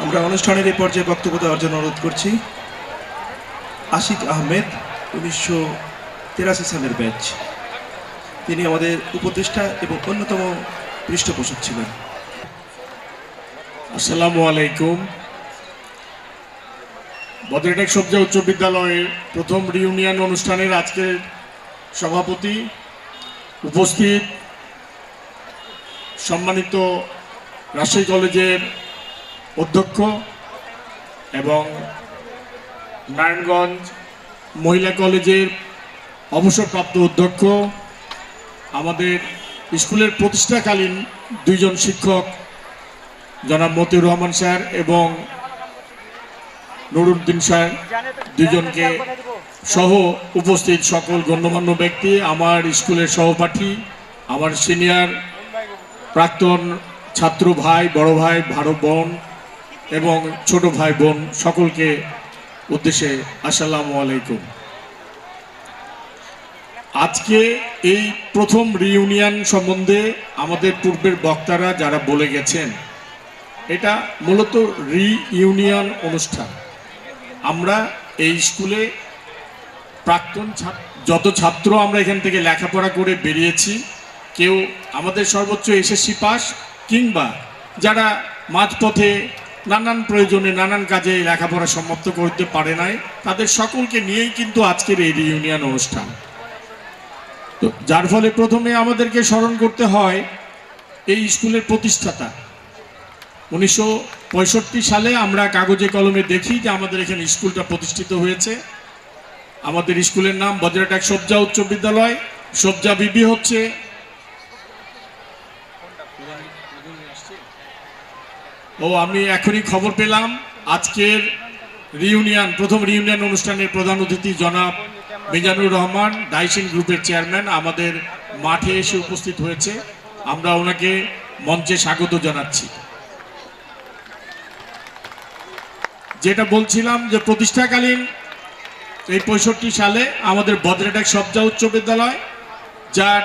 আমরা অনুষ্ঠানের এই পর্যায়ে বক্তব্য দেওয়ার জন্য অনুরোধ করছি আশিক আহমেদ, 1983 সালের ব্যাচ। তিনি আমাদের উপদেষ্টা এবং অন্যতম পৃষ্ঠপোষক ছিলেন। আসসালামু আলাইকুম। বদ্রেটেক সবজা উচ্চ বিদ্যালয়ের প্রথম রিউনিয়ন অনুষ্ঠানের আজকের সভাপতি, উপস্থিত সম্মানিত রাজশাহী কলেজের অধ্যক্ষ এবং নারায়ণগঞ্জ মহিলা কলেজের অবসরপ্রাপ্ত অধ্যক্ষ, আমাদের স্কুলের প্রতিষ্ঠাকালীন দুইজন শিক্ষক জনাব মতিউর রহমান স্যার এবং নুরুদ্দিন স্যার, দুজনকে সহ উপস্থিত সকল গণ্যমান্য ব্যক্তি, আমার স্কুলের সহপাঠী, আমার সিনিয়র প্রাক্তন ছাত্র ভাই, বড় ভাই, ভাই বোন এবং ছোট ভাই বোন, সকলকে উদ্দেশ্যে আসসালামু আলাইকুম। আজকে এই প্রথম রিউনিয়ন সম্বন্ধে আমাদের পূর্বের বক্তারা যারা বলে গেছেন, এটা মূলত রিইউনিয়ন অনুষ্ঠান। আমরা এই স্কুলে প্রাক্তন যত ছাত্র আমরা এখান থেকে লেখাপড়া করে বেরিয়েছি, কেউ আমাদের সর্বোচ্চ এসএসসি পাস কিংবা যারা মাঝপথে নানান প্রয়োজনে নানান কাজে লেখাপড়া সমাপ্ত করতে পারে নাই, তাদের সকলকে নিয়েই কিন্তু আজকের এই রিইউনিয়ন অনুষ্ঠান। তো যার ফলে প্রথমে আমাদেরকে স্মরণ করতে হয় এই স্কুলের প্রতিষ্ঠাতা। 1965 সালে আমরা কাগজে কলমে দেখি যে আমাদের এখানে স্কুলটা প্রতিষ্ঠিত হয়েছে। আমাদের স্কুলের নাম বদ্রেটেক সবজা উচ্চ বিদ্যালয়। সবজা বিবি হচ্ছে আমি এখনই খবর পেলাম আজকের প্রথম রিউনিয়ন অনুষ্ঠানের প্রধান অতিথি জনাব মিজানুর রহমান, ডাইসিন গ্রুপের চেয়ারম্যান, আমাদের মাঠে এসে উপস্থিত হয়েছে। আমরা ওনাকে মঞ্চে স্বাগত জানাচ্ছি। যেটা বলছিলাম যে প্রতিষ্ঠাকালীন এই 65 সালে আমাদের বদ্রেটেক সবজা উচ্চ বিদ্যালয়, যার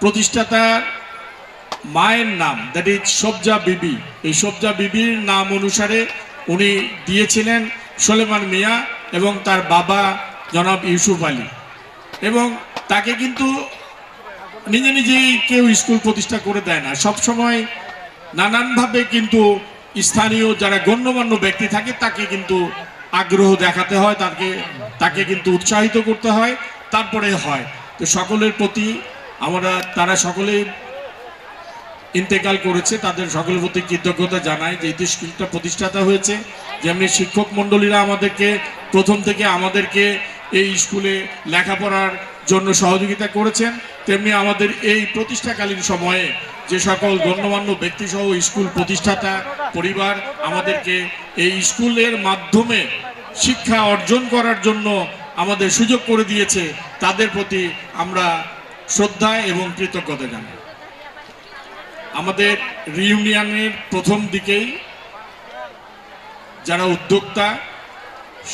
প্রতিষ্ঠাতার মায়ের নাম দ্যাট ইজ সবজা বিবি, এই সবজা বিবির নাম অনুসারে উনি দিয়েছিলেন সুলেমান মিয়া এবং তার বাবা জনাব ইউসুফ আলী। এবং তাকে কিন্তু নিজে নিজেই কেউ স্কুল প্রতিষ্ঠা করে দেয় না, সবসময় নানানভাবে কিন্তু স্থানীয় যারা গণ্যমান্য ব্যক্তি থাকে তাকে কিন্তু আগ্রহ দেখাতে হয়, তাকে কিন্তু উৎসাহিত করতে হয়, তারপরে হয়। তো সকলের প্রতি তারা সকলেই ইন্তেকাল করেছে, তাদের সকলের প্রতি কৃতজ্ঞতা জানাই যে এই স্কুলটা প্রতিষ্ঠাতা হয়েছে। যেমনি শিক্ষক মণ্ডলীরা আমাদেরকে প্রথম থেকে আমাদেরকে এই স্কুলে লেখাপড়ার জন্য সহযোগিতা করেছেন, তেমনি আমাদের এই প্রতিষ্ঠাকালীন সময়ে যে সকল গণ্যমান্য ব্যক্তিসহ স্কুল প্রতিষ্ঠাতা পরিবার আমাদেরকে এই স্কুলের মাধ্যমে শিক্ষা অর্জন করার জন্য আমাদের সুযোগ করে দিয়েছে, তাদের প্রতি আমরা শ্রদ্ধা এবং কৃতজ্ঞতা জানাই। আমাদের রিউনিয়নের প্রথম দিকেই যারা উদ্যোক্তা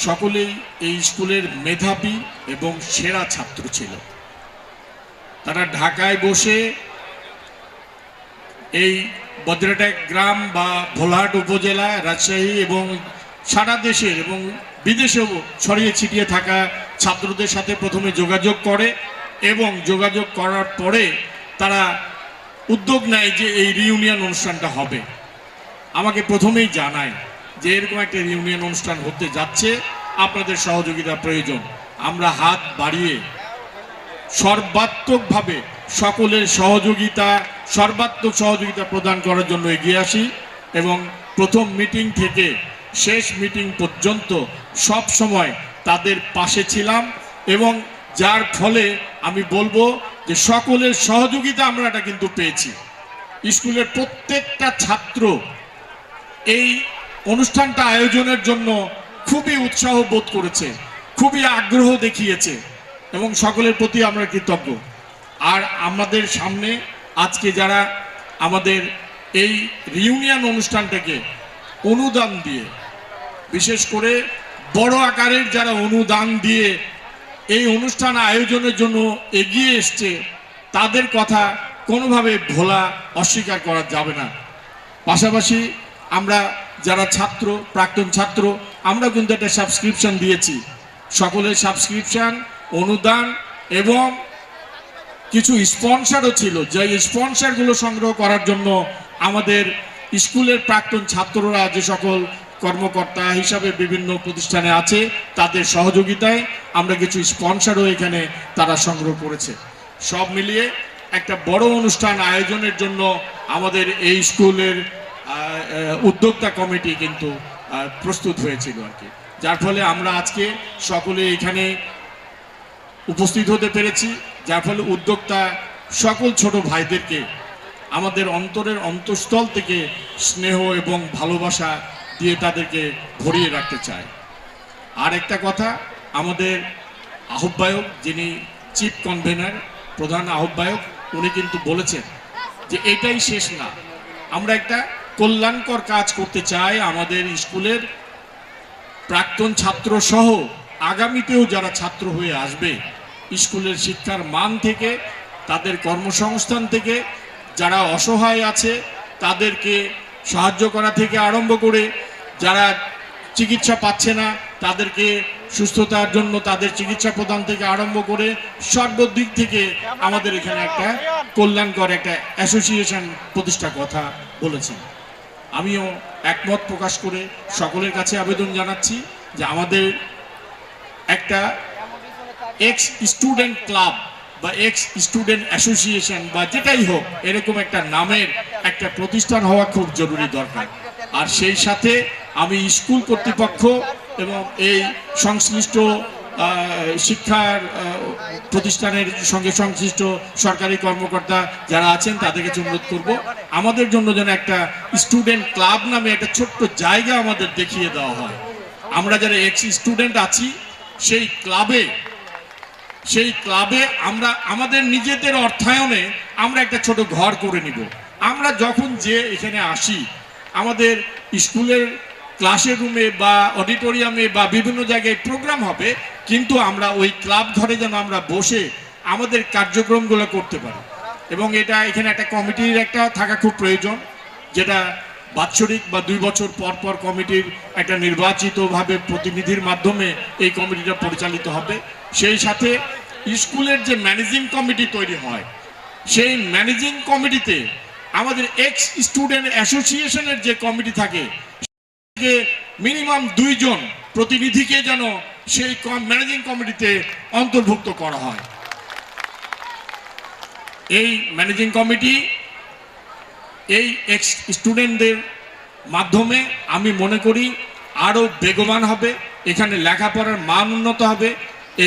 সকলেই এই স্কুলের মেধাবী এবং সেরা ছাত্র ছিল। তারা ঢাকায় বসে এই বদ্রেটেক গ্রাম বা ভোলাহাট উপজেলা, রাজশাহী এবং সারা দেশের এবং বিদেশেও ছড়িয়ে ছিটিয়ে থাকা ছাত্রদের সাথে প্রথমে যোগাযোগ করে এবং যোগাযোগ করার পরে তারা উদ্যোগ নেয় যে এই রিউনিয়ন অনুষ্ঠানটা হবে। আমাকে প্রথমেই জানায় যে এরকম একটা রিউনিয়ন অনুষ্ঠান হতে যাচ্ছে, আপনাদের সহযোগিতা প্রয়োজন। আমরা হাত বাড়িয়ে সর্বাত্মকভাবে সকলের সর্বাত্মক সহযোগিতা প্রদান করার জন্য এগিয়ে আসি এবং প্রথম মিটিং থেকে শেষ মিটিং পর্যন্ত সব সময় তাদের পাশে ছিলাম এবং যার ফলে আমি বলবো যে সকলের সহযোগিতা আমরা এটা কিন্তু পেয়েছি। স্কুলের প্রত্যেকটা ছাত্র এই অনুষ্ঠানটা আয়োজনের জন্য খুবই উৎসাহ বোধ করেছে, খুবই আগ্রহ দেখিয়েছে এবং সকলের প্রতি আমরা কৃতজ্ঞ। আর আমাদের সামনে আজকে যারা আমাদের এই রিউনিয়ন অনুষ্ঠানটাকে অনুদান দিয়ে, বিশেষ করে বড় আকারের যারা অনুদান দিয়ে এই অনুষ্ঠান আয়োজনের জন্য এগিয়ে এসছে, তাদের কথা কোনোভাবে ভোলা অস্বীকার করা যাবে না। পাশাপাশি আমরা যারা ছাত্র, প্রাক্তন ছাত্র, আমরা কিন্তু একটা সাবস্ক্রিপশন দিয়েছি। সকলের সাবস্ক্রিপশন, অনুদান এবং কিছু স্পন্সরও ছিল, যে স্পন্সরগুলো সংগ্রহ করার জন্য আমাদের স্কুলের প্রাক্তন ছাত্ররা যে সকল কর্মকর্তা হিসাবে বিভিন্ন প্রতিষ্ঠানে আছে তাদের সহযোগিতায় আমরা কিছু স্পন্সরও এখানে তারা সংগ্রহ করেছে। সব মিলিয়ে একটা বড় অনুষ্ঠান আয়োজনের জন্য আমাদের এই স্কুলের উদ্যোক্তা কমিটি কিন্তু প্রস্তুত হয়েছিল আর কি, যার ফলে আমরা আজকে সকলে এখানে উপস্থিত হতে পেরেছি, যার ফলে উদ্যোক্তা সকল ছোট ভাইদেরকে আমাদের অন্তরের অন্তঃস্থল থেকে স্নেহ এবং ভালোবাসা দিয়ে তাদেরকে ভরিয়ে রাখতে চাই। আর একটা কথা, আমাদের আহ্বায়ক যিনি চিফ কনভেনার, প্রধান আহ্বায়ক, উনি কিন্তু বলেছেন যে এটাই শেষ না, আমরা একটা কল্যাণকর কাজ করতে চাই। আমাদের স্কুলের প্রাক্তন ছাত্র সহ আগামীতেও যারা ছাত্র হয়ে আসবে, স্কুলের শিক্ষার মান থেকে, তাদের কর্মসংস্থান থেকে, যারা অসহায় আছে তাদেরকে সাহায্য করা থেকে আরম্ভ করে, যারা চিকিৎসা পাচ্ছে না তাদেরকে সুস্থতার জন্য তাদের চিকিৎসা প্রদান থেকে আরম্ভ করে সর্বদিক থেকে আমাদের এখানে একটা কল্যাণকর একটা অ্যাসোসিয়েশন প্রতিষ্ঠার কথা বলেছেন। আমিও একমত প্রকাশ করে সকলের কাছে আবেদন জানাচ্ছি যে আমাদের একটা এক্স স্টুডেন্ট ক্লাব বা এক্স স্টুডেন্ট অ্যাসোসিয়েশন বা যেটাই হোক, এরকম একটা নামের একটা প্রতিষ্ঠান হওয়া খুব জরুরি দরকার। আর সেই সাথে আমি স্কুল কর্তৃপক্ষ এবং এই সংশ্লিষ্ট শিক্ষার প্রতিষ্ঠানের সঙ্গে সংশ্লিষ্ট সরকারি কর্মকর্তা যারা আছেন তাদের কাছে অনুরোধ করব, আমাদের জন্য যেন একটা স্টুডেন্ট ক্লাব নামে একটা ছোট্ট জায়গা আমাদের দেখিয়ে দেওয়া হয়। আমরা যারা এক্স স্টুডেন্ট আছি সেই ক্লাবে আমরা আমাদের নিজেদের অর্থায়নে আমরা একটা ছোট ঘর করে নিব। আমরা যখন যে এখানে আসি, আমাদের স্কুলের ক্লাসের রুমে বা অডিটোরিয়ামে বা বিভিন্ন জায়গায় প্রোগ্রাম হবে, কিন্তু আমরা ওই ক্লাব ঘরে যেন আমরা বসে আমাদের কার্যক্রমগুলো করতে পারি। এবং এটা এখানে একটা কমিটির একটা থাকা খুব প্রয়োজন, যেটা বাৎসরিক বা 2 বছর পর পর কমিটির একটা নির্বাচিতভাবে প্রতিনিধির মাধ্যমে এই কমিটিটা পরিচালিত হবে। সেই সাথে স্কুলের যে ম্যানেজিং কমিটি তৈরি হয়, সেই ম্যানেজিং কমিটিতে আমাদের এক্স স্টুডেন্ট অ্যাসোসিয়েশনের যে কমিটি থাকে, মিনিমাম 2 জন প্রতিনিধিকে যেন সেই ম্যানেজিং কমিটিতে অন্তর্ভুক্ত করা হয়। এই ম্যানেজিং কমিটি এই এক্স স্টুডেন্টদের মাধ্যমে আমি মনে করি আরও বেগবান হবে, এখানে লেখাপড়ার মান উন্নত হবে,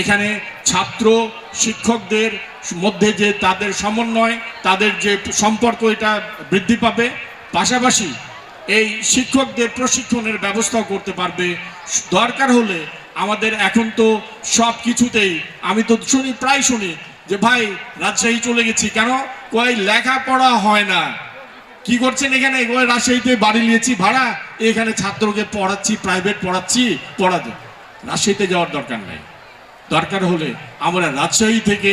এখানে ছাত্র শিক্ষকদের মধ্যে যে তাদের সমন্বয়, তাদের যে সম্পর্ক, এটা বৃদ্ধি পাবে। পাশাপাশি এই শিক্ষকদের প্রশিক্ষণের ব্যবস্থাও করতে পারবে। দরকার হলে আমাদের এখন তো সব কিছুতেই আমি তো প্রায় শুনি যে ভাই রাজশাহী চলে গেছি, কেন? কই লেখাপড়া হয় না। কি করছেন এখানে? ওই রাজশাহীতে বাড়ি নিয়েছি ভাড়া, এখানে ছাত্রকে পড়াচ্ছি, প্রাইভেট পড়াচ্ছি, পড়াতে। রাজশাহীতে যাওয়ার দরকার নেই। দরকার হলে আমরা রাজশাহী থেকে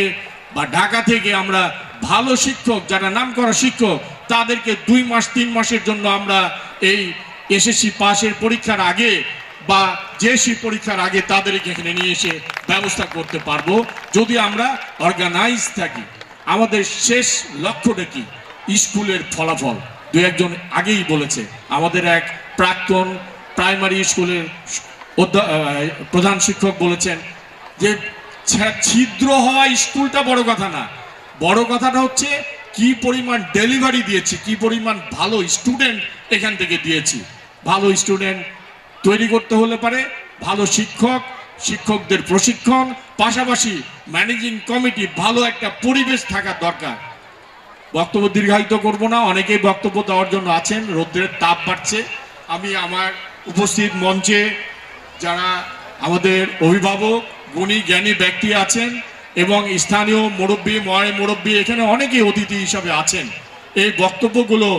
বা ঢাকা থেকে আমরা ভালো শিক্ষক, যারা নামকরা শিক্ষক, তাদেরকে 2 মাস 3 মাসের জন্য আমরা এই এসএসসি পাশের পরীক্ষার আগে বা জেএসসি পরীক্ষার আগে তাদেরকে এখানে নিয়ে এসে ব্যবস্থা করতে পারবো, যদি আমরা অর্গানাইজ থাকি। আমাদের শেষ লক্ষ্যটা কি? স্কুলের ফলাফল। 2-1 জন আগেই বলেছে, আমাদের এক প্রাক্তন প্রাইমারি স্কুলের প্রধান শিক্ষক বলেছেন যে ছিদ্র হওয়া স্কুলটা বড় কথা না, বড় কথাটা হচ্ছে কি পরিমাণ ডেলিভারি দিয়েছি, কি পরিমাণ ভালো স্টুডেন্ট এখান থেকে দিয়েছি। ভালো স্টুডেন্ট তৈরি করতে হলে পারে ভালো শিক্ষক, শিক্ষকদের প্রশিক্ষণ, পাশাপাশি ম্যানেজিং কমিটি, ভালো একটা পরিবেশ থাকা দরকার। বক্তব্য দীর্ঘায়িত করব না, অনেকেই বক্তব্য দেওয়ার জন্য আছেন, রৌদ্রের তাপ বাড়ছে। আমি আমার উপস্থিত মঞ্চে যারা আমাদের অভিভাবক, গুণী জ্ঞানী ব্যক্তি আছেন এবং স্থানীয় মুরব্বী, মুরব্বী, এখানে অনেকেই অতিথি হিসাবে আছেন, এই বক্তব্যগুলো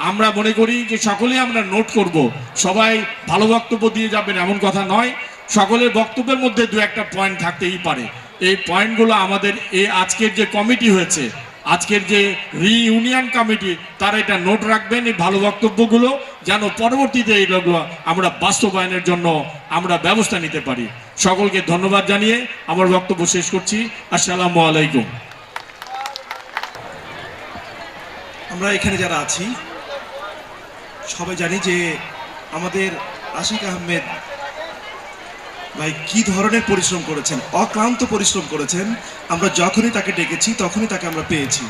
আমরা মনে করি যে সকলেই আমরা নোট করব। সবাই ভালো বক্তব্য দিয়ে যাবেন এমন কথা নয়, সকলের বক্তব্যের মধ্যে 2-1টা পয়েন্ট থাকতেই পারে। এই পয়েন্টগুলো আমাদের এই আজকের যে কমিটি হয়েছে, আজকের যে রিইউনিয়ন কমিটি তারা এটা নোট রাখবেন, এই ভালো বক্তব্যগুলো যেন পরবর্তীতে এইগুলো আমরা বাস্তবায়নের জন্য আমরা ব্যবস্থা নিতে পারি। সকলকে ধন্যবাদ জানিয়ে আমার বক্তব্য শেষ করছি। আসসালামু আলাইকুম। আমরা এখানে যারা আছি সবাই জানি যে আমাদের আশিক আহমেদ ভাই কি ধরনের পরিশ্রম করেছেন, অক্লান্ত পরিশ্রম করেছেন। আমরা যখনই তাকে ডেকেছি তখনই তাকে আমরা পেয়েছি।